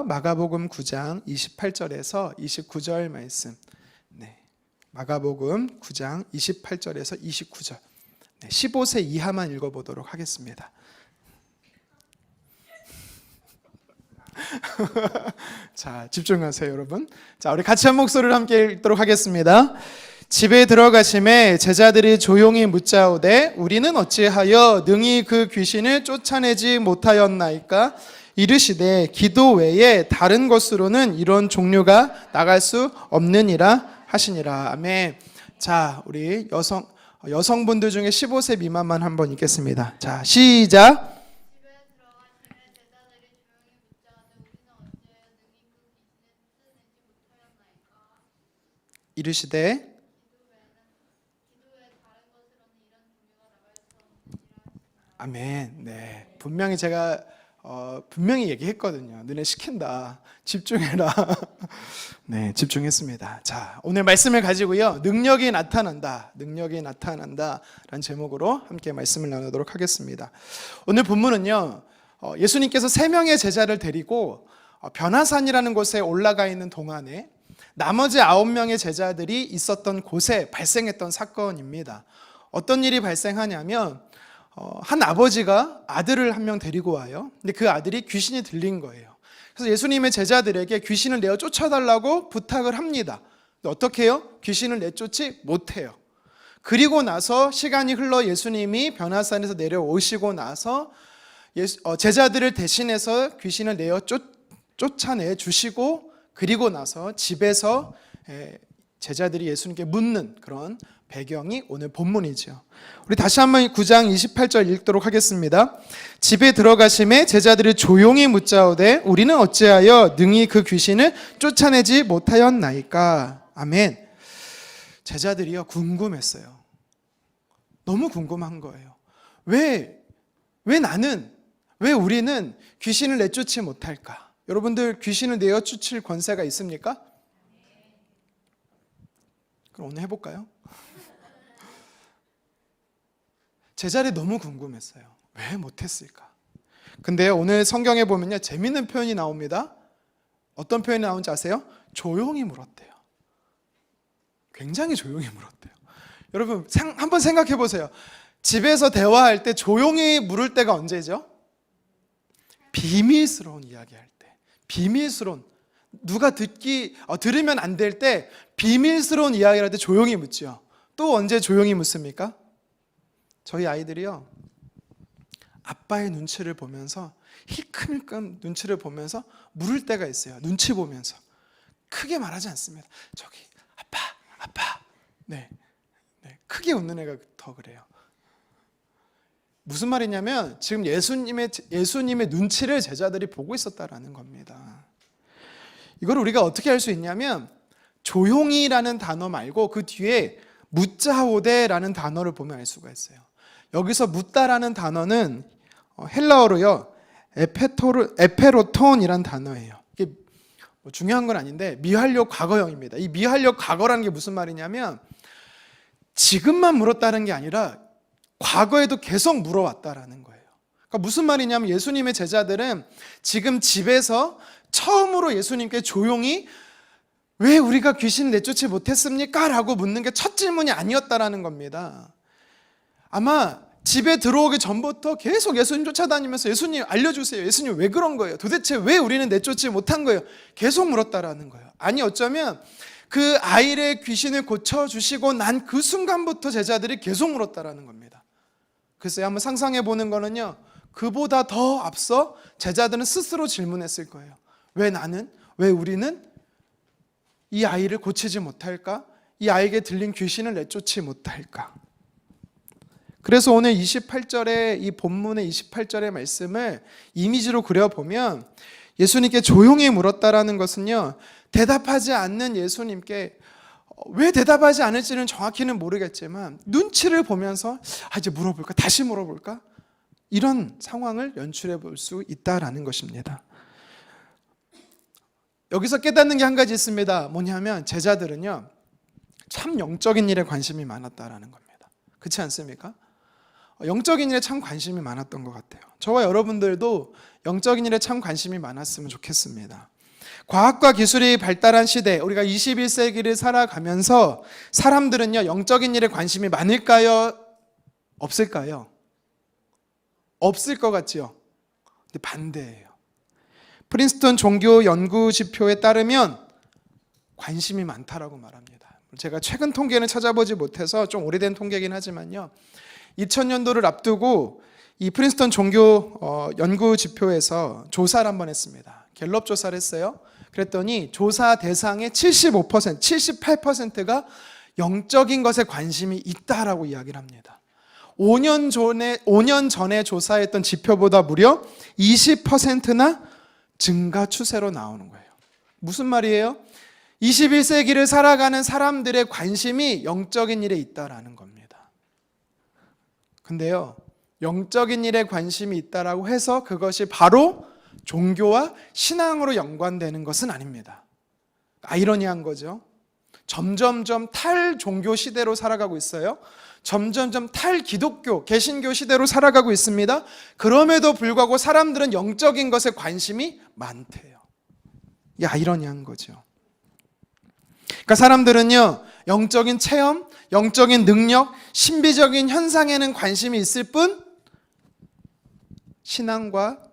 마가복음 9장 28절에서 29절 말씀. 네. 마가복음 9장 28절에서 29절. 15세 이하만 읽어보도록 하겠습니다. 자, 집중하세요, 여러분. 자, 우리 같이 한 목소리로 함께 읽도록 하겠습니다. 집에 들어가심에 제자들이 조용히 묻자오되 우리는 어찌하여 능히 그 귀신을 쫓아내지 못하였나이까? 이르시되 기도 외에 다른 것으로는 이런 종류가 나갈 수 없느니라 하시니라. 아멘. 자, 우리 여성분들 중에 15세 미만만 한번 읽겠습니다. 자, 시작. 이르시되 아멘. 네, 분명히 제가 분명히 얘기했거든요. 너네 시킨다. 집중해라. 네, 집중했습니다. 자, 오늘 말씀을 가지고요. 능력이 나타난다. 능력이 나타난다. 라는 제목으로 함께 말씀을 나누도록 하겠습니다. 오늘 본문은요. 예수님께서 3명의 제자를 데리고 변화산이라는 곳에 올라가 있는 동안에 나머지 9명의 제자들이 있었던 곳에 발생했던 사건입니다. 어떤 일이 발생하냐면 한 아버지가 아들을 한 명 데리고 와요. 근데 그 아들이 귀신이 들린 거예요. 그래서 예수님의 제자들에게 귀신을 내어 쫓아달라고 부탁을 합니다. 근데 어떻게 해요? 귀신을 내쫓지 못해요. 그리고 나서 시간이 흘러 예수님이 변화산에서 내려오시고 나서 제자들을 대신해서 귀신을 내어 쫓아내 주시고, 그리고 나서 집에서 제자들이 예수님께 묻는 그런 배경이 오늘 본문이죠. 우리 다시 한번 9장 28절 읽도록 하겠습니다. 집에 들어가심에 제자들이 조용히 묻자오되 우리는 어찌하여 능히 그 귀신을 쫓아내지 못하였나이까? 아멘. 제자들이요, 궁금했어요. 너무 궁금한 거예요. 왜 우리는 귀신을 내쫓지 못할까? 여러분들 귀신을 내어쫓을 권세가 있습니까? 그럼 오늘 해볼까요? 제자들이 너무 궁금했어요. 왜 못했을까? 근데 오늘 성경에 보면요, 재밌는 표현이 나옵니다. 어떤 표현이 나오는지 아세요? 조용히 물었대요. 굉장히 조용히 물었대요. 여러분 한번 생각해 보세요. 집에서 대화할 때 조용히 물을 때가 언제죠? 비밀스러운 이야기할 때, 비밀스러운, 누가 들으면 안 될 때 비밀스러운 이야기를 할 때 조용히 묻죠. 또 언제 조용히 묻습니까? 저희 아이들이요, 아빠의 눈치를 보면서, 힐끔힐끔 눈치를 보면서 물을 때가 있어요. 눈치 보면서 크게 말하지 않습니다. 저기 아빠. 네, 크게 웃는 애가 더 그래요. 무슨 말이냐면 지금 예수님의 눈치를 제자들이 보고 있었다라는 겁니다. 이걸 우리가 어떻게 할 수 있냐면, 조용히라는 단어 말고 그 뒤에 묻자오되라는 단어를 보면 알 수가 있어요. 여기서 묻다라는 단어는 헬라어로요, 에페로톤이라는 단어예요. 이게 뭐 중요한 건 아닌데 미완료 과거형입니다. 이 미완료 과거라는 게 무슨 말이냐면 지금만 물었다는 게 아니라 과거에도 계속 물어왔다라는 거예요. 그러니까 무슨 말이냐면 예수님의 제자들은 지금 집에서 처음으로 예수님께 조용히 왜 우리가 귀신을 내쫓지 못했습니까? 라고 묻는 게 첫 질문이 아니었다라는 겁니다. 아마 집에 들어오기 전부터 계속 예수님 쫓아다니면서 예수님 알려주세요. 예수님 왜 그런 거예요? 도대체 왜 우리는 내쫓지 못한 거예요? 계속 물었다라는 거예요. 아니 어쩌면 그 아이의 귀신을 고쳐주시고 난 그 순간부터 제자들이 계속 물었다라는 겁니다. 글쎄요, 한번 상상해 보는 거는요, 그보다 더 앞서 제자들은 스스로 질문했을 거예요. 왜 우리는 이 아이를 고치지 못할까? 이 아이에게 들린 귀신을 내쫓지 못할까? 그래서 오늘 28절의 이 본문의 28절의 말씀을 이미지로 그려보면 예수님께 조용히 물었다라는 것은요, 대답하지 않는 예수님께 왜 대답하지 않을지는 정확히는 모르겠지만 눈치를 보면서 이제 물어볼까? 다시 물어볼까? 이런 상황을 연출해 볼 수 있다라는 것입니다. 여기서 깨닫는 게 한 가지 있습니다. 뭐냐면 제자들은요, 참 영적인 일에 관심이 많았다라는 겁니다. 그렇지 않습니까? 영적인 일에 참 관심이 많았던 것 같아요. 저와 여러분들도 영적인 일에 참 관심이 많았으면 좋겠습니다. 과학과 기술이 발달한 시대, 우리가 21세기를 살아가면서 사람들은요, 영적인 일에 관심이 많을까요? 없을까요? 없을 것 같지요? 근데 반대예요. 프린스턴 종교 연구 지표에 따르면 관심이 많다라고 말합니다. 제가 최근 통계는 찾아보지 못해서 좀 오래된 통계이긴 하지만요, 2000년도를 앞두고 이 프린스턴 종교 연구 지표에서 조사를 한번 했습니다. 갤럽 조사를 했어요. 그랬더니 조사 대상의 75%, 78%가 영적인 것에 관심이 있다라고 이야기를 합니다. 5년 전에 조사했던 지표보다 무려 20%나 증가 추세로 나오는 거예요. 무슨 말이에요? 21세기를 살아가는 사람들의 관심이 영적인 일에 있다라는 겁니다. 근데요, 영적인 일에 관심이 있다라고 해서 그것이 바로 종교와 신앙으로 연관되는 것은 아닙니다. 아이러니한 거죠. 점점점 탈종교 시대로 살아가고 있어요. 점점점 탈기독교, 개신교 시대로 살아가고 있습니다. 그럼에도 불구하고 사람들은 영적인 것에 관심이 많대요. 이게 아이러니한 거죠. 그러니까 사람들은요, 영적인 체험, 영적인 능력, 신비적인 현상에는 관심이 있을 뿐 신앙과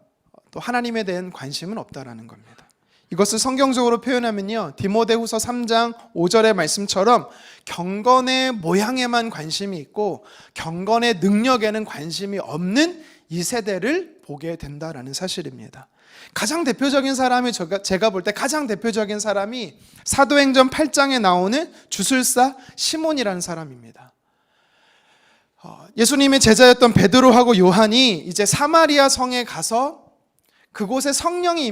또 하나님에 대한 관심은 없다라는 겁니다. 이것을 성경적으로 표현하면요, 디모데후서 3장 5절의 말씀처럼 경건의 모양에만 관심이 있고 경건의 능력에는 관심이 없는 이 세대를 보게 된다라는 사실입니다. 가장 대표적인 사람이 제가 볼 때 가장 대표적인 사람이 사도행전 8장에 나오는 주술사 시몬이라는 사람입니다. 예수님의 제자였던 베드로하고 요한이 이제 사마리아 성에 가서 그곳에 성령이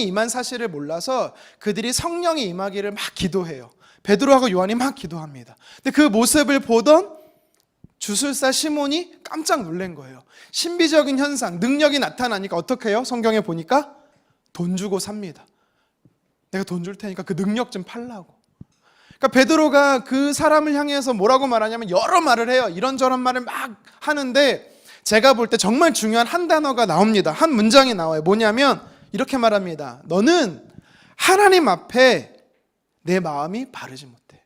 임한 사실을 몰라서 그들이 성령이 임하기를 막 기도해요. 베드로하고 요한이 막 기도합니다. 근데 그 모습을 보던 주술사 시몬이 깜짝 놀란 거예요. 신비적인 현상, 능력이 나타나니까 어떻게 해요? 성경에 보니까 돈 주고 삽니다. 내가 돈 줄 테니까 그 능력 좀 팔라고. 그러니까 베드로가 그 사람을 향해서 뭐라고 말하냐면 여러 말을 해요. 이런저런 말을 막 하는데 제가 볼 때 정말 중요한 한 단어가 나옵니다. 한 문장이 나와요. 뭐냐면 이렇게 말합니다. 너는 하나님 앞에 내 마음이 바르지 못해.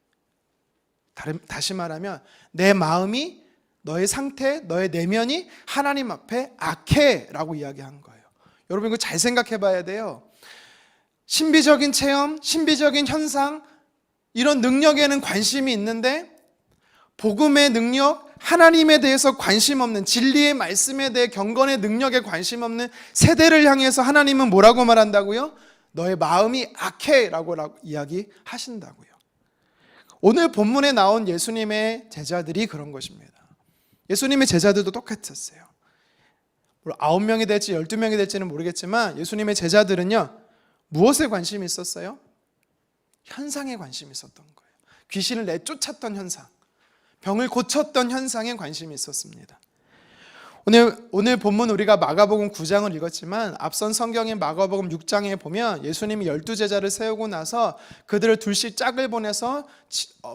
다시 말하면 내 마음이, 너의 상태, 너의 내면이 하나님 앞에 악해 라고 이야기한 거예요. 여러분 이거 잘 생각해 봐야 돼요. 신비적인 체험, 신비적인 현상, 이런 능력에는 관심이 있는데 복음의 능력, 하나님에 대해서 관심 없는, 진리의 말씀에 대해 경건의 능력에 관심 없는 세대를 향해서 하나님은 뭐라고 말한다고요? 너의 마음이 악해 라고 이야기하신다고요. 오늘 본문에 나온 예수님의 제자들이 그런 것입니다. 예수님의 제자들도 똑같았어요. 9명이 될지 12명이 될지는 모르겠지만 예수님의 제자들은요, 무엇에 관심이 있었어요? 현상에 관심이 있었던 거예요. 귀신을 내쫓았던 현상, 병을 고쳤던 현상에 관심이 있었습니다. 오늘 본문 우리가 마가복음 9장을 읽었지만 앞선 성경인 마가복음 6장에 보면 예수님이 12제자를 세우고 나서 그들을 둘씩 짝을 보내서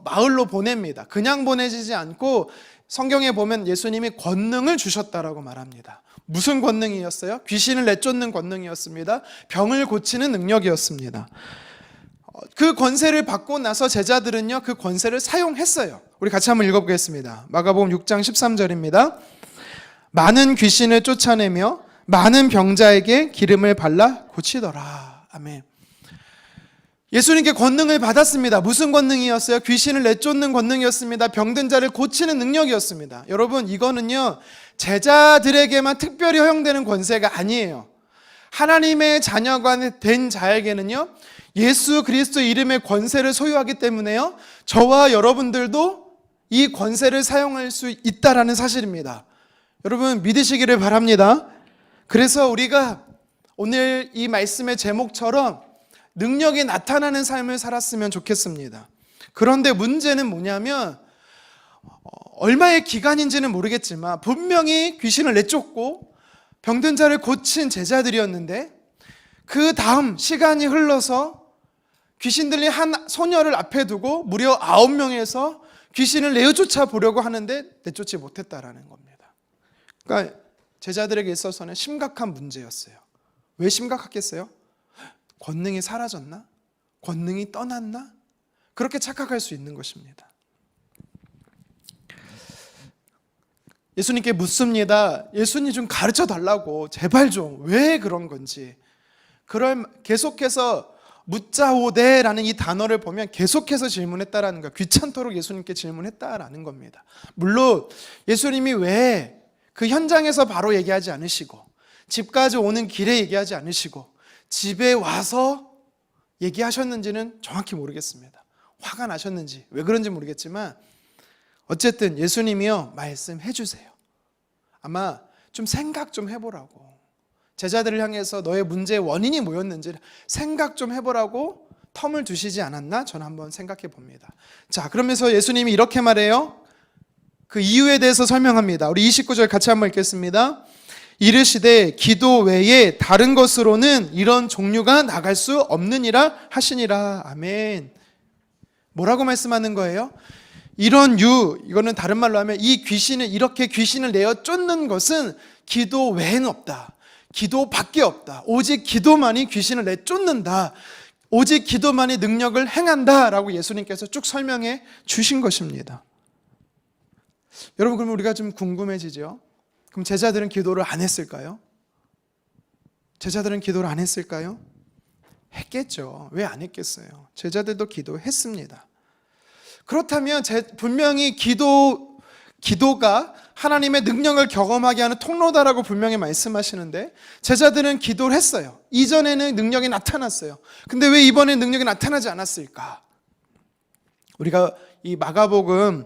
마을로 보냅니다. 그냥 보내지지 않고 성경에 보면 예수님이 권능을 주셨다라고 말합니다. 무슨 권능이었어요? 귀신을 내쫓는 권능이었습니다. 병을 고치는 능력이었습니다. 그 권세를 받고 나서 제자들은요, 그 권세를 사용했어요. 우리 같이 한번 읽어보겠습니다. 마가복음 6장 13절입니다. 많은 귀신을 쫓아내며 많은 병자에게 기름을 발라 고치더라. 아멘. 예수님께 권능을 받았습니다. 무슨 권능이었어요? 귀신을 내쫓는 권능이었습니다. 병든 자를 고치는 능력이었습니다. 여러분, 이거는요, 제자들에게만 특별히 허용되는 권세가 아니에요. 하나님의 자녀가 된 자에게는요, 예수 그리스도 이름의 권세를 소유하기 때문에요, 저와 여러분들도 이 권세를 사용할 수 있다라는 사실입니다. 여러분 믿으시기를 바랍니다. 그래서 우리가 오늘 이 말씀의 제목처럼 능력이 나타나는 삶을 살았으면 좋겠습니다. 그런데 문제는 뭐냐면 얼마의 기간인지는 모르겠지만 분명히 귀신을 내쫓고 병든 자를 고친 제자들이었는데 그 다음 시간이 흘러서 귀신 들린 한 소녀를 앞에 두고 무려 9명에서 귀신을 내쫓아 보려고 하는데 내쫓지 못했다라는 겁니다. 그러니까 제자들에게 있어서는 심각한 문제였어요. 왜 심각했겠어요? 권능이 사라졌나? 권능이 떠났나? 그렇게 착각할 수 있는 것입니다. 예수님께 묻습니다. 예수님 좀 가르쳐 달라고, 제발 좀. 왜 그런 건지. 계속해서 묻자오되라는 이 단어를 보면 계속해서 질문했다라는 거예요. 귀찮도록 예수님께 질문했다라는 겁니다. 물론 예수님이 왜 그 현장에서 바로 얘기하지 않으시고, 집까지 오는 길에 얘기하지 않으시고, 집에 와서 얘기하셨는지는 정확히 모르겠습니다. 화가 나셨는지 왜 그런지 모르겠지만 어쨌든 예수님이요, 말씀해 주세요. 아마 좀 생각 좀 해보라고, 제자들을 향해서 너의 문제의 원인이 뭐였는지 생각 좀 해보라고 텀을 두시지 않았나? 저는 한번 생각해 봅니다. 자, 그러면서 예수님이 이렇게 말해요. 그 이유에 대해서 설명합니다. 우리 29절 같이 한번 읽겠습니다. 이르시되 기도 외에 다른 것으로는 이런 종류가 나갈 수 없느니라 하시니라. 아멘. 뭐라고 말씀하는 거예요? 이거는 다른 말로 하면 이렇게 귀신을 내어 쫓는 것은 기도 외에는 없다. 기도밖에 없다. 오직 기도만이 귀신을 내쫓는다. 오직 기도만이 능력을 행한다 라고 예수님께서 쭉 설명해 주신 것입니다. 여러분, 그러면 우리가 좀 궁금해지죠? 그럼 제자들은 기도를 안 했을까요? 제자들은 기도를 안 했을까요? 했겠죠. 왜 안 했겠어요? 제자들도 기도했습니다. 그렇다면 분명히 기도가 하나님의 능력을 경험하게 하는 통로다라고 분명히 말씀하시는데, 제자들은 기도를 했어요. 이전에는 능력이 나타났어요. 근데 왜 이번에 능력이 나타나지 않았을까? 우리가 이 마가복음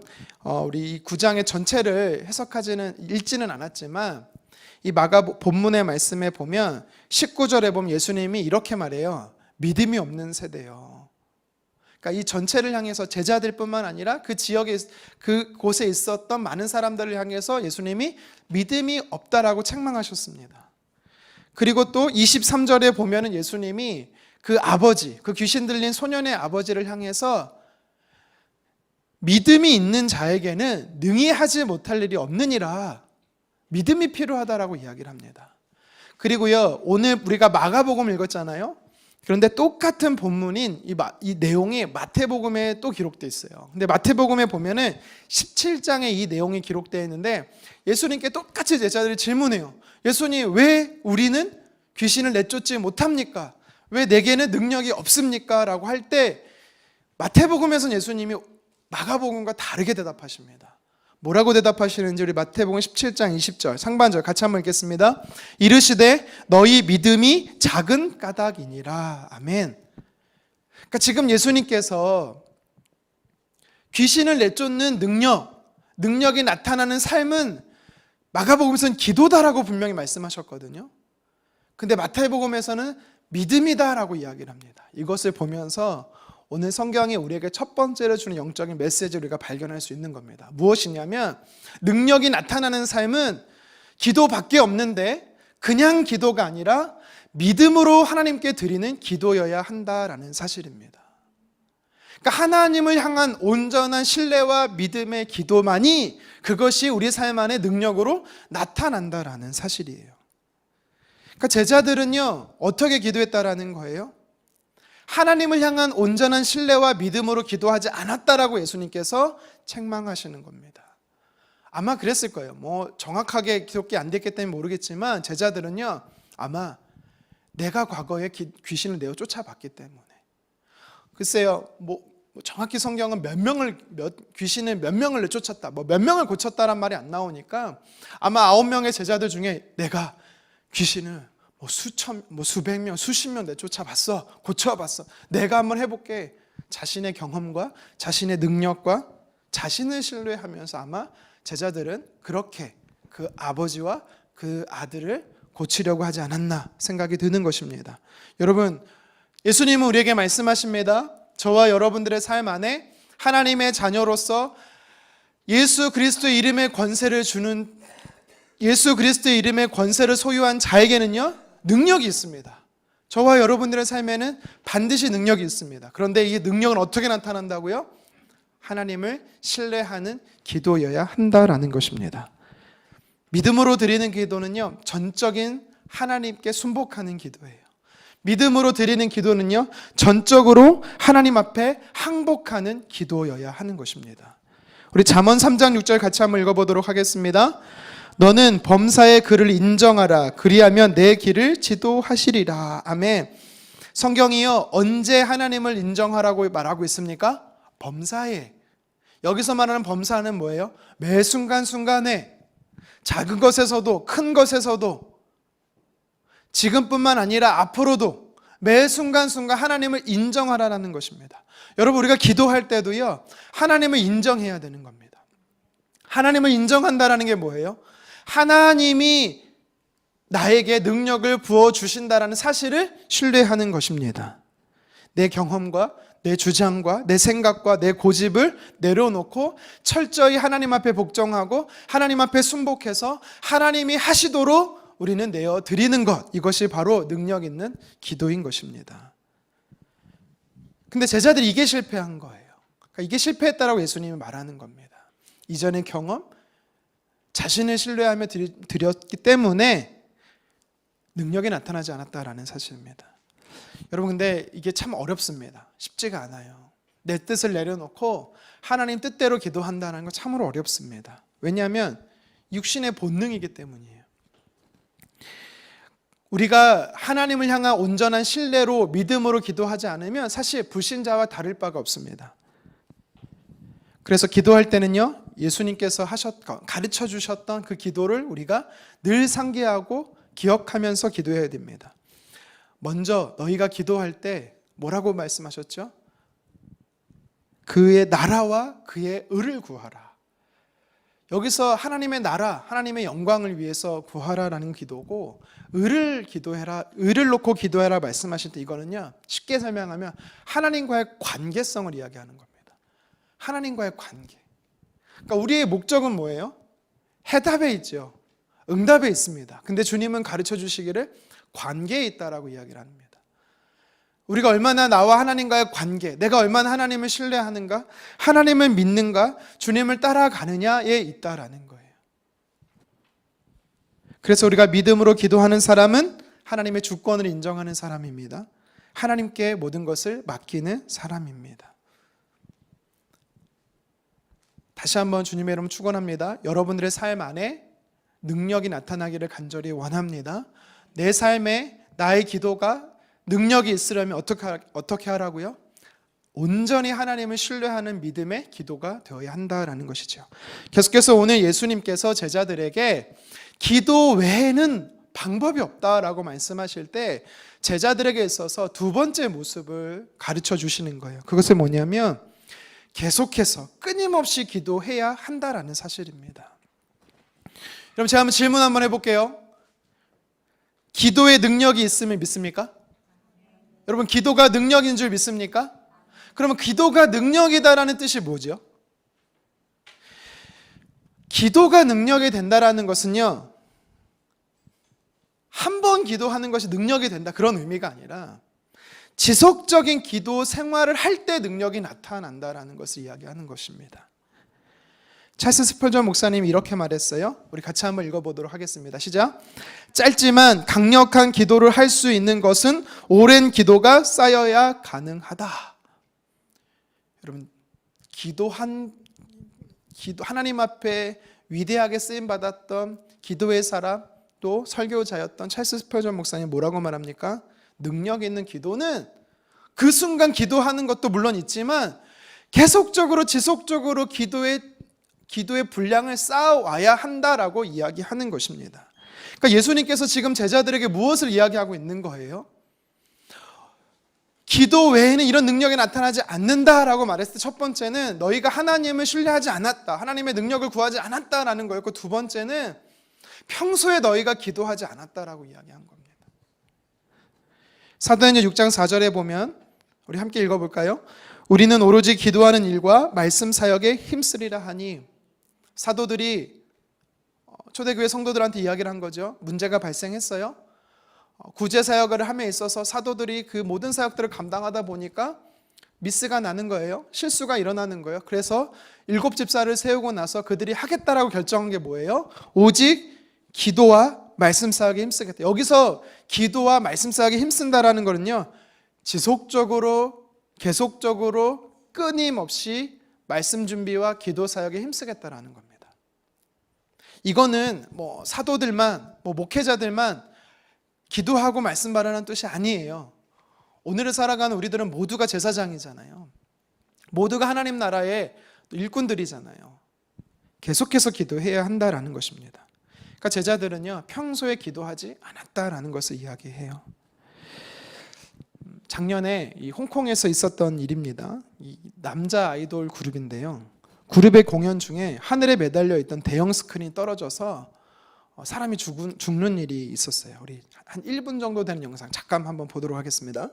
우리 9장의 전체를 읽지는 않았지만, 이 본문의 말씀에 보면 19절에 보면 예수님이 이렇게 말해요. 믿음이 없는 세대요. 그러니까 이 전체를 향해서 제자들뿐만 아니라 그 지역에, 그곳에 있었던 많은 사람들을 향해서 예수님이 믿음이 없다라고 책망하셨습니다. 그리고 또 23절에 보면은 예수님이 그 귀신 들린 소년의 아버지를 향해서 믿음이 있는 자에게는 능히 하지 못할 일이 없느니라, 믿음이 필요하다라고 이야기를 합니다. 그리고요, 오늘 우리가 마가복음 읽었잖아요. 그런데 똑같은 본문인 이 내용이 마태복음에 또 기록되어 있어요. 근데 마태복음에 보면은 17장에 이 내용이 기록되어 있는데, 예수님께 똑같이 제자들이 질문해요. 예수님, 왜 우리는 귀신을 내쫓지 못합니까? 왜 내게는 능력이 없습니까? 라고 할 때 마태복음에서는 예수님이 마가복음과 다르게 대답하십니다. 뭐라고 대답하시는지 우리 마태복음 17장 20절 상반절 같이 한번 읽겠습니다. 이르시되 너희 믿음이 작은 까닭이니라. 아멘. 그러니까 지금 예수님께서 귀신을 내쫓는 능력이 나타나는 삶은 마가복음에서는 기도다라고 분명히 말씀하셨거든요. 근데 마태복음에서는 믿음이다라고 이야기를 합니다. 이것을 보면서 오늘 성경이 우리에게 첫 번째로 주는 영적인 메시지를 우리가 발견할 수 있는 겁니다. 무엇이냐면, 능력이 나타나는 삶은 기도밖에 없는데 그냥 기도가 아니라 믿음으로 하나님께 드리는 기도여야 한다라는 사실입니다. 그러니까 하나님을 향한 온전한 신뢰와 믿음의 기도만이 그것이 우리 삶 안에 능력으로 나타난다라는 사실이에요. 그러니까 제자들은요, 어떻게 기도했다라는 거예요? 하나님을 향한 온전한 신뢰와 믿음으로 기도하지 않았다라고 예수님께서 책망하시는 겁니다. 아마 그랬을 거예요. 정확하게 기록이 안 됐기 때문에 모르겠지만, 제자들은요, 아마 내가 과거에 귀신을 내어 쫓아봤기 때문에, 글쎄요, 정확히 성경은 귀신을 몇 명을 내쫓았다, 몇 명을 고쳤다란 말이 안 나오니까 아마 9명의 제자들 중에 내가 귀신을 수백 명, 수십 명 내쫓아봤어, 고쳐봤어, 내가 한번 해볼게. 자신의 경험과 자신의 능력과 자신을 신뢰하면서 아마 제자들은 그렇게 그 아버지와 그 아들을 고치려고 하지 않았나 생각이 드는 것입니다. 여러분, 예수님은 우리에게 말씀하십니다. 저와 여러분들의 삶 안에 하나님의 자녀로서 예수 그리스도의 이름의 권세를 소유한 자에게는요, 능력이 있습니다. 저와 여러분들의 삶에는 반드시 능력이 있습니다. 그런데 이 능력은 어떻게 나타난다고요? 하나님을 신뢰하는 기도여야 한다라는 것입니다. 믿음으로 드리는 기도는요, 전적인 하나님께 순복하는 기도예요. 믿음으로 드리는 기도는요, 전적으로 하나님 앞에 항복하는 기도여야 하는 것입니다. 우리 잠언 3장 6절 같이 한번 읽어보도록 하겠습니다. 너는 범사의 그를 인정하라. 그리하면 내 길을 지도하시리라. 아멘. 성경이요, 언제 하나님을 인정하라고 말하고 있습니까? 범사에. 여기서 말하는 범사는 뭐예요? 매 순간순간에 작은 것에서도 큰 것에서도 지금뿐만 아니라 앞으로도 매 순간순간 하나님을 인정하라는 것입니다. 여러분, 우리가 기도할 때도요, 하나님을 인정해야 되는 겁니다. 하나님을 인정한다는 게 뭐예요? 하나님이 나에게 능력을 부어주신다는 사실을 신뢰하는 것입니다. 내 경험과 내 주장과 내 생각과 내 고집을 내려놓고 철저히 하나님 앞에 복종하고 하나님 앞에 순복해서 하나님이 하시도록 우리는 내어드리는 것, 이것이 바로 능력 있는 기도인 것입니다. 근데 제자들이 이게 실패한 거예요. 그러니까 이게 실패했다라고 예수님이 말하는 겁니다. 이전의 경험, 자신을 신뢰하며 드렸기 때문에 능력이 나타나지 않았다라는 사실입니다. 여러분, 근데 이게 참 어렵습니다. 쉽지가 않아요. 내 뜻을 내려놓고 하나님 뜻대로 기도한다는 건 참으로 어렵습니다. 왜냐하면 육신의 본능이기 때문이에요. 우리가 하나님을 향한 온전한 신뢰로 믿음으로 기도하지 않으면 사실 불신자와 다를 바가 없습니다. 그래서 기도할 때는요, 예수님께서 가르쳐 주셨던 그 기도를 우리가 늘 상기하고 기억하면서 기도해야 됩니다. 먼저 너희가 기도할 때 뭐라고 말씀하셨죠? 그의 나라와 그의 의를 구하라. 여기서 하나님의 나라, 하나님의 영광을 위해서 구하라라는 기도고, 의를 기도해라, 의를 놓고 기도해라 말씀하실 때 이거는요, 쉽게 설명하면 하나님과의 관계성을 이야기하는 겁니다. 하나님과의 관계. 그러니까 우리의 목적은 뭐예요? 해답에 있죠. 응답에 있습니다. 근데 주님은 가르쳐 주시기를 관계에 있다라고 이야기를 합니다. 우리가 얼마나 나와 하나님과의 관계, 내가 얼마나 하나님을 신뢰하는가, 하나님을 믿는가, 주님을 따라가느냐에 있다라는 거예요. 그래서 우리가 믿음으로 기도하는 사람은 하나님의 주권을 인정하는 사람입니다. 하나님께 모든 것을 맡기는 사람입니다. 다시 한번 주님의 이름 축원합니다. 여러분들의 삶 안에 능력이 나타나기를 간절히 원합니다. 내 삶에 나의 기도가 능력이 있으려면 어떻게 하라고요? 온전히 하나님을 신뢰하는 믿음의 기도가 되어야 한다라는 것이죠. 계속해서 오늘 예수님께서 제자들에게 기도 외에는 방법이 없다라고 말씀하실 때 제자들에게 있어서 두 번째 모습을 가르쳐 주시는 거예요. 그것은 뭐냐면 계속해서 끊임없이 기도해야 한다라는 사실입니다. 그럼 제가 한번 질문 한번 해볼게요. 기도의 능력이 있으면 믿습니까? 여러분, 기도가 능력인 줄 믿습니까? 그러면 기도가 능력이다라는 뜻이 뭐죠? 기도가 능력이 된다라는 것은요, 한 번 기도하는 것이 능력이 된다, 그런 의미가 아니라 지속적인 기도 생활을 할 때 능력이 나타난다라는 것을 이야기하는 것입니다. 찰스 스펄전 목사님이 이렇게 말했어요. 우리 같이 한번 읽어보도록 하겠습니다. 시작. 짧지만 강력한 기도를 할 수 있는 것은 오랜 기도가 쌓여야 가능하다. 여러분, 하나님 앞에 위대하게 쓰임받았던 기도의 사람, 또 설교자였던 찰스 스펄전 목사님 뭐라고 말합니까? 능력 있는 기도는 그 순간 기도하는 것도 물론 있지만 계속적으로 지속적으로 기도의 분량을 쌓아와야 한다라고 이야기하는 것입니다. 그러니까 예수님께서 지금 제자들에게 무엇을 이야기하고 있는 거예요? 기도 외에는 이런 능력이 나타나지 않는다라고 말했을 때 첫 번째는 너희가 하나님을 신뢰하지 않았다, 하나님의 능력을 구하지 않았다라는 거였고, 두 번째는 평소에 너희가 기도하지 않았다라고 이야기한 겁니다. 사도행전 6장 4절에 보면 우리 함께 읽어볼까요? 우리는 오로지 기도하는 일과 말씀 사역에 힘쓰리라 하니. 사도들이 초대교회 성도들한테 이야기를 한 거죠. 문제가 발생했어요. 구제 사역을 함에 있어서 사도들이 그 모든 사역들을 감당하다 보니까 미스가 나는 거예요. 실수가 일어나는 거예요. 그래서 7집사를 세우고 나서 그들이 하겠다라고 결정한 게 뭐예요? 오직 기도와 말씀 쌓기 힘쓰겠다. 여기서 기도와 말씀 쌓기 힘쓴다라는 거는요, 지속적으로 계속적으로 끊임없이 말씀 준비와 기도 사역에 힘쓰겠다라는 겁니다. 이거는 뭐 사도들만, 뭐 목회자들만 기도하고 말씀 발언하는 뜻이 아니에요. 오늘을 살아가는 우리들은 모두가 제사장이잖아요. 모두가 하나님 나라의 일꾼들이잖아요. 계속해서 기도해야 한다라는 것입니다. 그러니까 제자들은요, 평소에 기도하지 않았다라는 것을 이야기해요. 작년에 이 홍콩에서 있었던 일입니다. 이 남자 아이돌 그룹인데요, 그룹의 공연 중에 하늘에 매달려 있던 대형 스크린이 떨어져서 사람이 죽는 일이 있었어요. 우리 한 1분 정도 되는 영상 잠깐 한번 보도록 하겠습니다.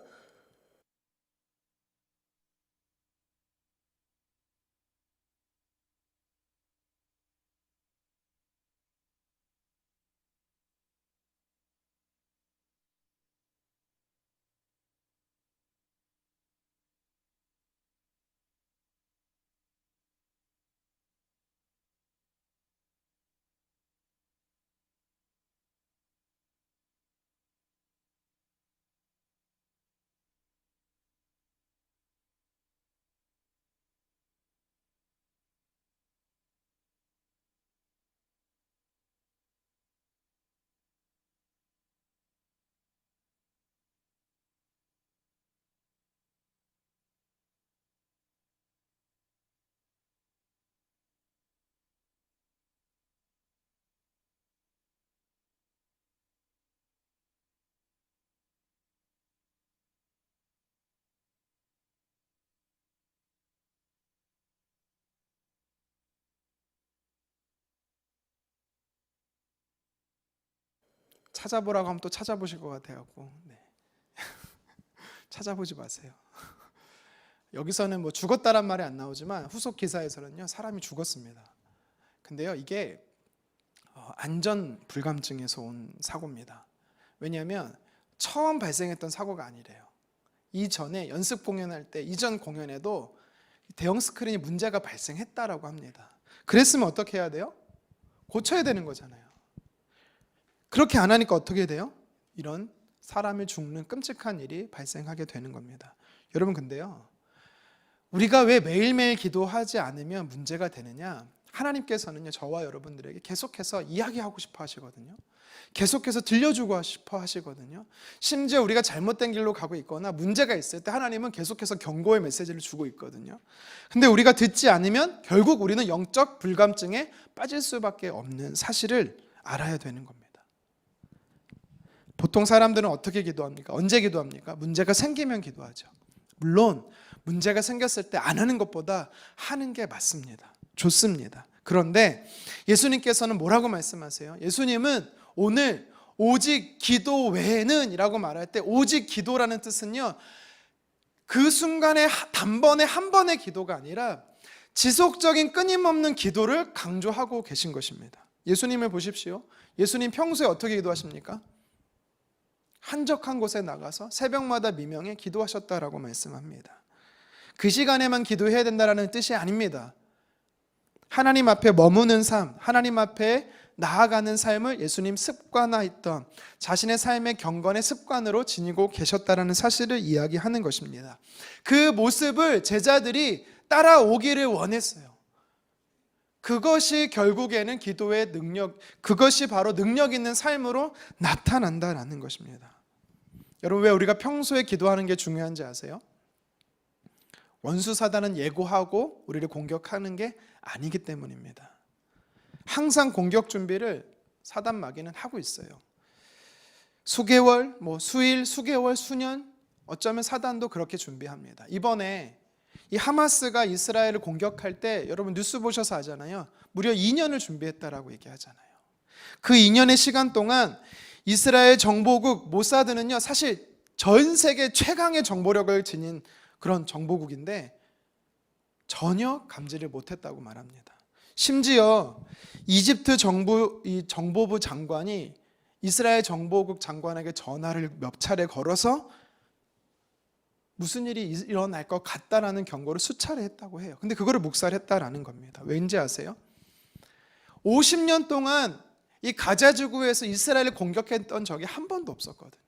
찾아보라고 하면 또 찾아보실 것 같아갖고, 네. 찾아보지 마세요. 여기서는 뭐 죽었다란 말이 안 나오지만 후속 기사에서는요, 사람이 죽었습니다. 근데요, 이게 안전 불감증에서 온 사고입니다. 왜냐하면 처음 발생했던 사고가 아니래요. 이전에 연습 공연할 때, 이전 공연에도 대형 스크린이 문제가 발생했다라고 합니다. 그랬으면 어떻게 해야 돼요? 고쳐야 되는 거잖아요. 그렇게 안 하니까 어떻게 돼요? 이런 사람이 죽는 끔찍한 일이 발생하게 되는 겁니다. 여러분, 근데요, 우리가 왜 매일매일 기도하지 않으면 문제가 되느냐? 하나님께서는요, 저와 여러분들에게 계속해서 이야기하고 싶어 하시거든요. 계속해서 들려주고 싶어 하시거든요. 심지어 우리가 잘못된 길로 가고 있거나 문제가 있을 때 하나님은 계속해서 경고의 메시지를 주고 있거든요. 근데 우리가 듣지 않으면 결국 우리는 영적 불감증에 빠질 수밖에 없는 사실을 알아야 되는 겁니다. 보통 사람들은 어떻게 기도합니까? 언제 기도합니까? 문제가 생기면 기도하죠. 물론 문제가 생겼을 때 안 하는 것보다 하는 게 맞습니다. 좋습니다. 그런데 예수님께서는 뭐라고 말씀하세요? 예수님은 오늘 오직 기도 외에는 이라고 말할 때, 오직 기도라는 뜻은요, 그 순간에 단번에 한 번의 기도가 아니라 지속적인 끊임없는 기도를 강조하고 계신 것입니다. 예수님을 보십시오. 예수님 평소에 어떻게 기도하십니까? 한적한 곳에 나가서 새벽마다 미명에 기도하셨다라고 말씀합니다. 그 시간에만 기도해야 된다는 뜻이 아닙니다. 하나님 앞에 머무는 삶, 하나님 앞에 나아가는 삶을 예수님 습관화했던 자신의 삶의 경건의 습관으로 지니고 계셨다는 사실을 이야기하는 것입니다. 그 모습을 제자들이 따라오기를 원했어요. 그것이 결국에는 기도의 능력, 그것이 바로 능력 있는 삶으로 나타난다라는 것입니다. 여러분, 왜 우리가 평소에 기도하는 게 중요한지 아세요? 원수 사단은 예고하고 우리를 공격하는 게 아니기 때문입니다. 항상 공격 준비를 사단 마귀는 하고 있어요. 수개월, 수일, 수개월, 수년, 어쩌면 사단도 그렇게 준비합니다. 이번에 이 하마스가 이스라엘을 공격할 때 여러분 뉴스 보셔서 아잖아요. 무려 2년을 준비했다라고 얘기하잖아요. 그 2년의 시간 동안 이스라엘 정보국 모사드는요, 사실 전 세계 최강의 정보력을 지닌 그런 정보국인데 전혀 감지를 못했다고 말합니다. 심지어 이집트 정보부 장관이 이스라엘 정보국 장관에게 전화를 몇 차례 걸어서 무슨 일이 일어날 것 같다라는 경고를 수차례 했다고 해요. 근데 그거를 묵살했다라는 겁니다. 왠지 아세요? 50년 동안 이 가자 지구에서 이스라엘을 공격했던 적이 한 번도 없었거든요.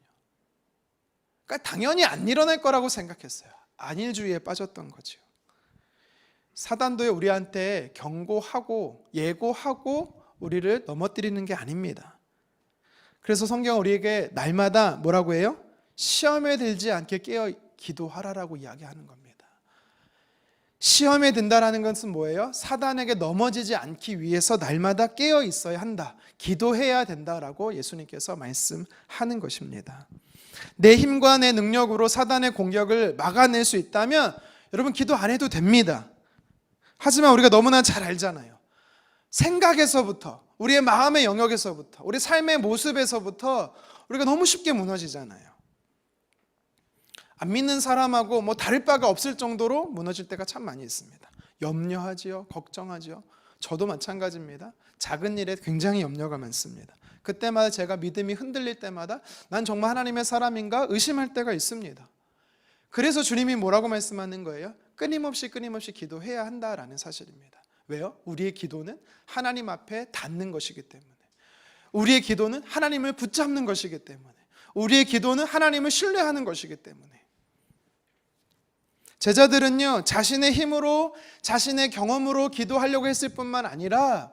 그러니까 당연히 안 일어날 거라고 생각했어요. 안일주의에 빠졌던 거죠. 사단도 우리한테 경고하고 예고하고 우리를 넘어뜨리는 게 아닙니다. 그래서 성경은 우리에게 날마다 뭐라고 해요? 시험에 들지 않게 깨어 기도하라라고 이야기하는 겁니다. 시험에 든다라는 것은 뭐예요? 사단에게 넘어지지 않기 위해서 날마다 깨어 있어야 한다. 기도해야 된다라고 예수님께서 말씀하는 것입니다. 내 힘과 내 능력으로 사단의 공격을 막아낼 수 있다면 여러분 기도 안 해도 됩니다. 하지만 우리가 너무나 잘 알잖아요. 생각에서부터, 우리의 마음의 영역에서부터, 우리 삶의 모습에서부터 우리가 너무 쉽게 무너지잖아요. 안 믿는 사람하고 다를 바가 없을 정도로 무너질 때가 참 많이 있습니다. 염려하지요, 걱정하지요. 저도 마찬가지입니다. 작은 일에 굉장히 염려가 많습니다. 그때마다 제가 믿음이 흔들릴 때마다 난 정말 하나님의 사람인가 의심할 때가 있습니다. 그래서 주님이 뭐라고 말씀하는 거예요? 끊임없이 기도해야 한다라는 사실입니다. 왜요? 우리의 기도는 하나님 앞에 닿는 것이기 때문에, 우리의 기도는 하나님을 붙잡는 것이기 때문에, 우리의 기도는 하나님을 신뢰하는 것이기 때문에. 제자들은요, 자신의 힘으로, 자신의 경험으로 기도하려고 했을 뿐만 아니라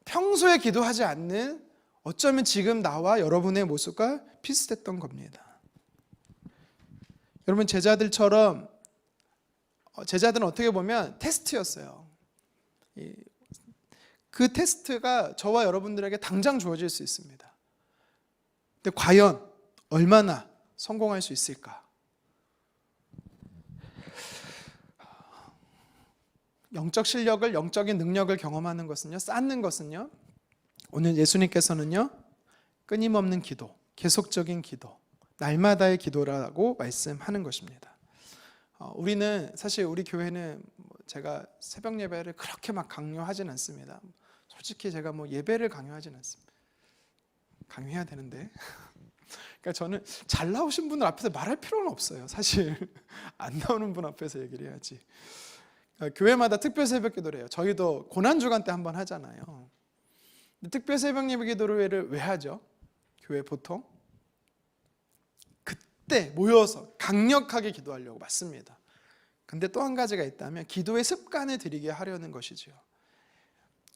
평소에 기도하지 않는, 어쩌면 지금 나와 여러분의 모습과 비슷했던 겁니다. 여러분, 제자들은 어떻게 보면 테스트였어요. 그 테스트가 저와 여러분들에게 당장 주어질 수 있습니다. 근데 과연 얼마나 성공할 수 있을까? 영적 실력을, 영적인 능력을 경험하는 것은요, 쌓는 것은요, 오늘 예수님께서는요, 끊임없는 기도, 계속적인 기도, 날마다의 기도라고 말씀하는 것입니다. 우리는 사실 우리 교회는 제가 새벽 예배를 그렇게 막 강요하진 않습니다. 솔직히 제가 예배를 강요하진 않습니다. 강요해야 되는데. 그러니까 저는 잘 나오신 분들 앞에서 말할 필요는 없어요. 사실 안 나오는 분 앞에서 얘기를 해야지. 교회마다 특별 새벽 기도를 해요. 저희도 고난주간 때 한번 하잖아요. 특별 새벽 예배 기도를 왜 하죠? 교회 보통 그때 모여서 강력하게 기도하려고 맞습니다. 근데 또 한 가지가 있다면 기도의 습관을 들이게 하려는 것이죠.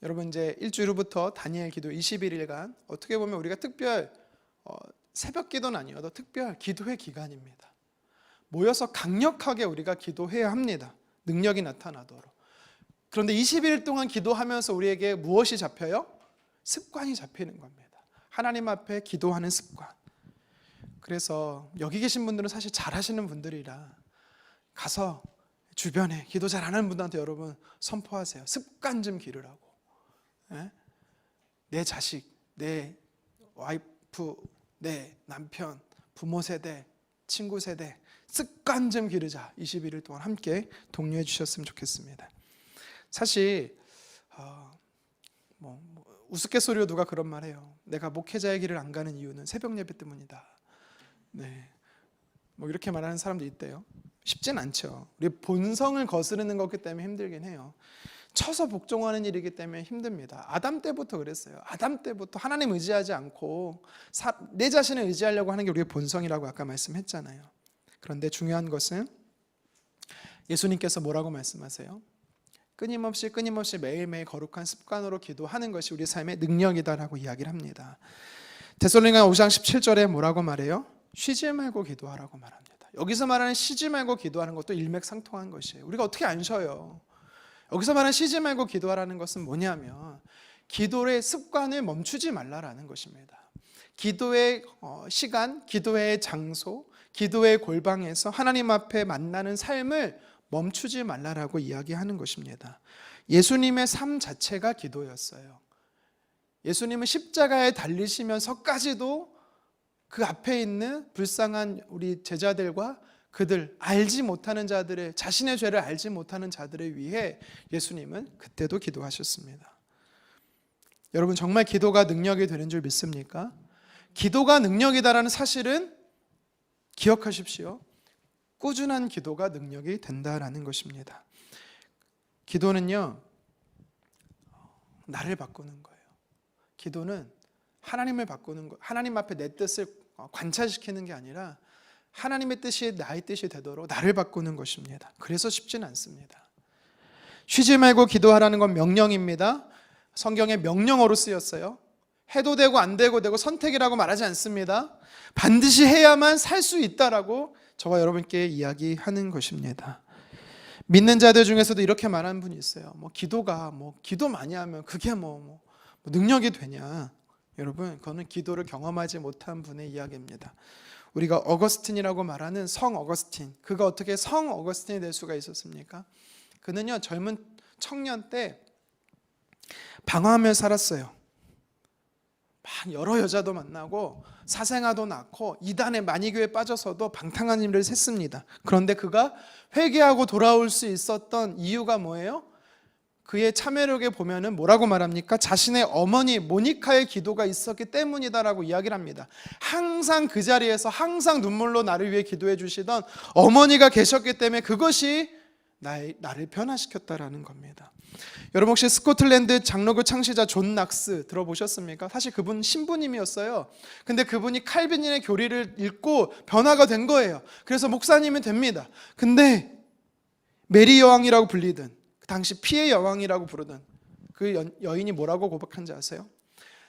여러분, 이제 일주일 후부터 다니엘 기도 21일간 어떻게 보면 우리가 특별 새벽 기도는 아니어도 특별 기도의 기간입니다. 모여서 강력하게 우리가 기도해야 합니다. 능력이 나타나도록. 그런데 21일 동안 기도하면서 우리에게 무엇이 잡혀요? 습관이 잡히는 겁니다. 하나님 앞에 기도하는 습관. 그래서 여기 계신 분들은 사실 잘하시는 분들이라 가서 주변에 기도 잘 안 하는 분들한테 여러분 선포하세요. 습관 좀 기르라고. 내 자식, 내 와이프, 내 남편, 부모 세대, 친구 세대 습관 좀 기르자. 21일 동안 함께 독려해 주셨으면 좋겠습니다. 사실 우스갯소리로 누가 그런 말해요. 내가 목회자의 길을 안 가는 이유는 새벽 예배 때문이다. 네, 이렇게 말하는 사람도 있대요. 쉽진 않죠. 우리 본성을 거스르는 거기 때문에 힘들긴 해요. 쳐서 복종하는 일이기 때문에 힘듭니다. 아담 때부터 그랬어요. 아담 때부터 하나님 의지하지 않고 내 자신을 의지하려고 하는 게 우리의 본성이라고 아까 말씀했잖아요. 그런데 중요한 것은 예수님께서 뭐라고 말씀하세요? 끊임없이 매일매일 거룩한 습관으로 기도하는 것이 우리 삶의 능력이다라고 이야기를 합니다. 데살로니가 5장 17절에 뭐라고 말해요? 쉬지 말고 기도하라고 말합니다. 여기서 말하는 쉬지 말고 기도하는 것도 일맥상통한 것이에요. 우리가 어떻게 안 쉬어요? 여기서 말하는 쉬지 말고 기도하라는 것은 뭐냐면 기도의 습관을 멈추지 말라라는 것입니다. 기도의 시간, 기도의 장소, 기도의 골방에서 하나님 앞에 만나는 삶을 멈추지 말라라고 이야기하는 것입니다. 예수님의 삶 자체가 기도였어요. 예수님은 십자가에 달리시면서까지도 그 앞에 있는 불쌍한 우리 제자들과 그들 알지 못하는 자들의 자신의 죄를 알지 못하는 자들을 위해 예수님은 그때도 기도하셨습니다. 여러분, 정말 기도가 능력이 되는 줄 믿습니까? 기도가 능력이다라는 사실은 기억하십시오. 꾸준한 기도가 능력이 된다라는 것입니다. 기도는요, 나를 바꾸는 거예요. 기도는 하나님을 바꾸는 것, 하나님 앞에 내 뜻을 관찰시키는 게 아니라 하나님의 뜻이 나의 뜻이 되도록 나를 바꾸는 것입니다. 그래서 쉽지는 않습니다. 쉬지 말고 기도하라는 건 명령입니다. 성경에 명령어로 쓰였어요. 해도 되고 안 되고 선택이라고 말하지 않습니다. 반드시 해야만 살 수 있다라고 저와 여러분께 이야기하는 것입니다. 믿는 자들 중에서도 이렇게 말하는 분이 있어요. 기도가 기도 많이 하면 그게 능력이 되냐? 여러분, 그거는 기도를 경험하지 못한 분의 이야기입니다. 우리가 어거스틴이라고 말하는 성 어거스틴, 그가 어떻게 성 어거스틴이 될 수가 있었습니까? 그는요, 젊은 청년 때 방황하며 살았어요. 여러 여자도 만나고 사생아도 낳고 이단의 마니교에 빠져서도 방탕한 일을 했습니다. 그런데 그가 회개하고 돌아올 수 있었던 이유가 뭐예요? 그의 참회록에 보면은 뭐라고 말합니까? 자신의 어머니 모니카의 기도가 있었기 때문이다라고 이야기를 합니다. 항상 그 자리에서 항상 눈물로 나를 위해 기도해 주시던 어머니가 계셨기 때문에 그것이 나를 변화시켰다라는 겁니다. 여러분, 혹시 스코틀랜드 장로교 창시자 존 낙스 들어보셨습니까? 사실 그분 신부님이었어요. 근데 그분이 칼빈의 교리를 읽고 변화가 된 거예요. 그래서 목사님이 됩니다. 근데 메리 여왕이라고 불리던, 그 당시 피해 여왕이라고 부르던 그 여인이 뭐라고 고백한지 아세요?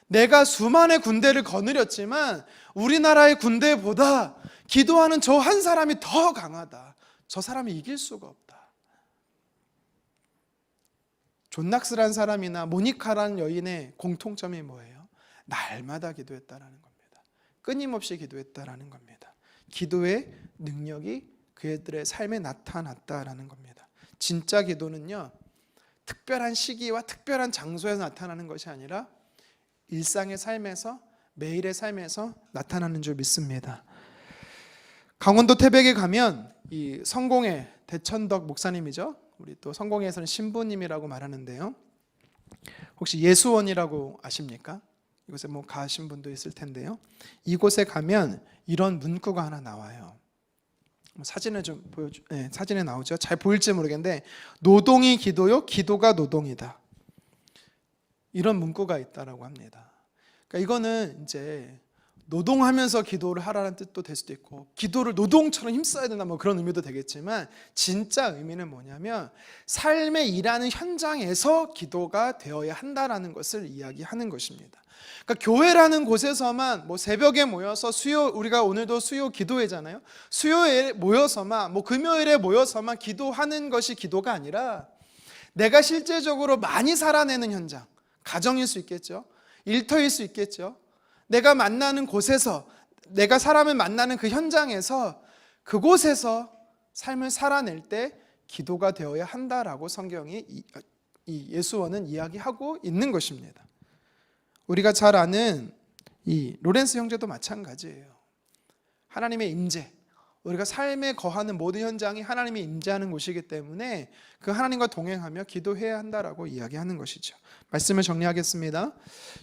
내가 수만의 군대를 거느렸지만 우리나라의 군대보다 기도하는 저 한 사람이 더 강하다. 저 사람이 이길 수가 없다. 존 낙스라는 사람이나 모니카라는 여인의 공통점이 뭐예요? 날마다 기도했다라는 겁니다. 끊임없이 기도했다라는 겁니다. 기도의 능력이 그들의 삶에 나타났다라는 겁니다. 진짜 기도는요, 특별한 시기와 특별한 장소에서 나타나는 것이 아니라 일상의 삶에서, 매일의 삶에서 나타나는 줄 믿습니다. 강원도 태백에 가면 이 성공의 대천덕 목사님이죠. 우리 또 성공회에서는 신부님이라고 말하는데요. 혹시 예수원이라고 아십니까? 이곳에 가신 분도 있을 텐데요. 이곳에 가면 이런 문구가 하나 나와요. 사진을 좀 사진에 나오죠. 잘 보일지 모르겠는데, 노동이 기도요, 기도가 노동이다. 이런 문구가 있다라고 합니다. 그러니까 이거는 이제 노동하면서 기도를 하라는 뜻도 될 수도 있고, 기도를 노동처럼 힘써야 된다 그런 의미도 되겠지만, 진짜 의미는 뭐냐면 삶에 일하는 현장에서 기도가 되어야 한다라는 것을 이야기하는 것입니다. 그러니까 교회라는 곳에서만 새벽에 모여서 우리가 오늘도 수요 기도회잖아요. 수요일에 모여서만 금요일에 모여서만 기도하는 것이 기도가 아니라, 내가 실제적으로 많이 살아내는 현장, 가정일 수 있겠죠, 일터일 수 있겠죠, 내가 만나는 곳에서, 내가 사람을 만나는 그 현장에서, 그곳에서 삶을 살아낼 때 기도가 되어야 한다라고 성경이 이 예수원은 이야기하고 있는 것입니다. 우리가 잘 아는 이 로렌스 형제도 마찬가지예요. 하나님의 임재, 우리가 삶에 거하는 모든 현장이 하나님이 임재하는 곳이기 때문에 그 하나님과 동행하며 기도해야 한다라고 이야기하는 것이죠. 말씀을 정리하겠습니다.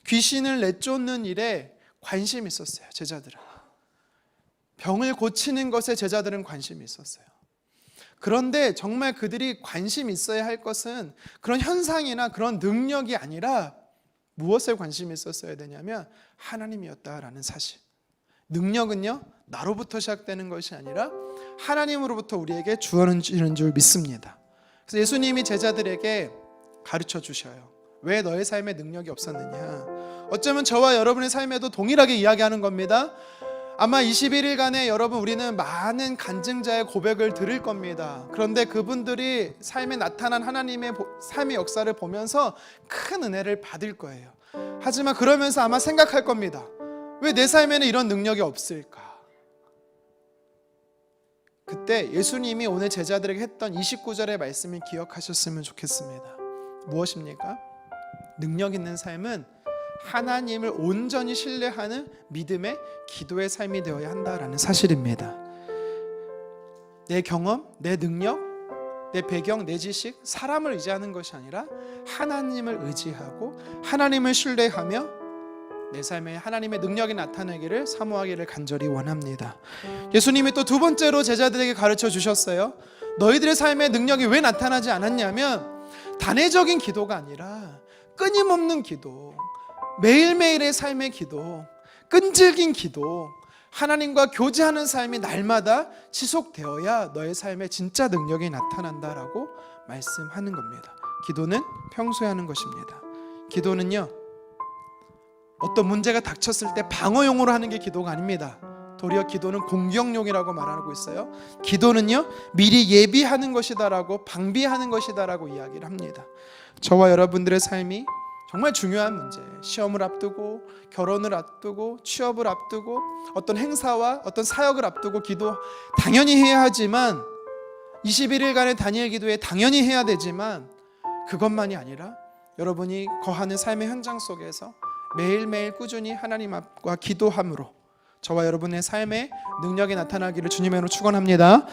귀신을 내쫓는 일에 관심이 있었어요, 제자들은. 병을 고치는 것에 제자들은 관심이 있었어요. 그런데 정말 그들이 관심이 있어야 할 것은 그런 현상이나 그런 능력이 아니라 무엇에 관심이 있었어야 되냐면 하나님이었다라는 사실. 능력은요, 나로부터 시작되는 것이 아니라 하나님으로부터 우리에게 주어지는 줄 믿습니다. 그래서 예수님이 제자들에게 가르쳐 주셔요. 왜 너의 삶에 능력이 없었느냐? 어쩌면 저와 여러분의 삶에도 동일하게 이야기하는 겁니다. 아마 21일간에 여러분, 우리는 많은 간증자의 고백을 들을 겁니다. 그런데 그분들이 삶에 나타난 하나님의 삶의 역사를 보면서 큰 은혜를 받을 거예요. 하지만 그러면서 아마 생각할 겁니다. 왜 내 삶에는 이런 능력이 없을까? 그때 예수님이 오늘 제자들에게 했던 29절의 말씀을 기억하셨으면 좋겠습니다. 무엇입니까? 능력 있는 삶은 하나님을 온전히 신뢰하는 믿음의 기도의 삶이 되어야 한다라는 사실입니다. 내 경험, 내 능력, 내 배경, 내 지식, 사람을 의지하는 것이 아니라 하나님을 의지하고 하나님을 신뢰하며 내 삶에 하나님의 능력이 나타나기를 사모하기를 간절히 원합니다. 예수님이 또 두 번째로 제자들에게 가르쳐 주셨어요. 너희들의 삶에 능력이 왜 나타나지 않았냐면 단회적인 기도가 아니라 끊임없는 기도, 매일매일의 삶의 기도, 끈질긴 기도, 하나님과 교제하는 삶이 날마다 지속되어야 너의 삶에 진짜 능력이 나타난다라고 말씀하는 겁니다. 기도는 평소에 하는 것입니다. 기도는요, 어떤 문제가 닥쳤을 때 방어용으로 하는 게 기도가 아닙니다. 도리어 기도는 공격용이라고 말하고 있어요. 기도는요, 미리 예비하는 것이다라고, 방비하는 것이다라고 이야기를 합니다. 저와 여러분들의 삶이 정말 중요한 문제, 시험을 앞두고, 결혼을 앞두고, 취업을 앞두고, 어떤 행사와 어떤 사역을 앞두고 기도 당연히 해야 하지만, 21일간의 다니엘 기도에 당연히 해야 되지만, 그것만이 아니라 여러분이 거하는 삶의 현장 속에서 매일매일 꾸준히 하나님 앞과 기도함으로 저와 여러분의 삶에 능력이 나타나기를 주님의 이름으로 축원합니다.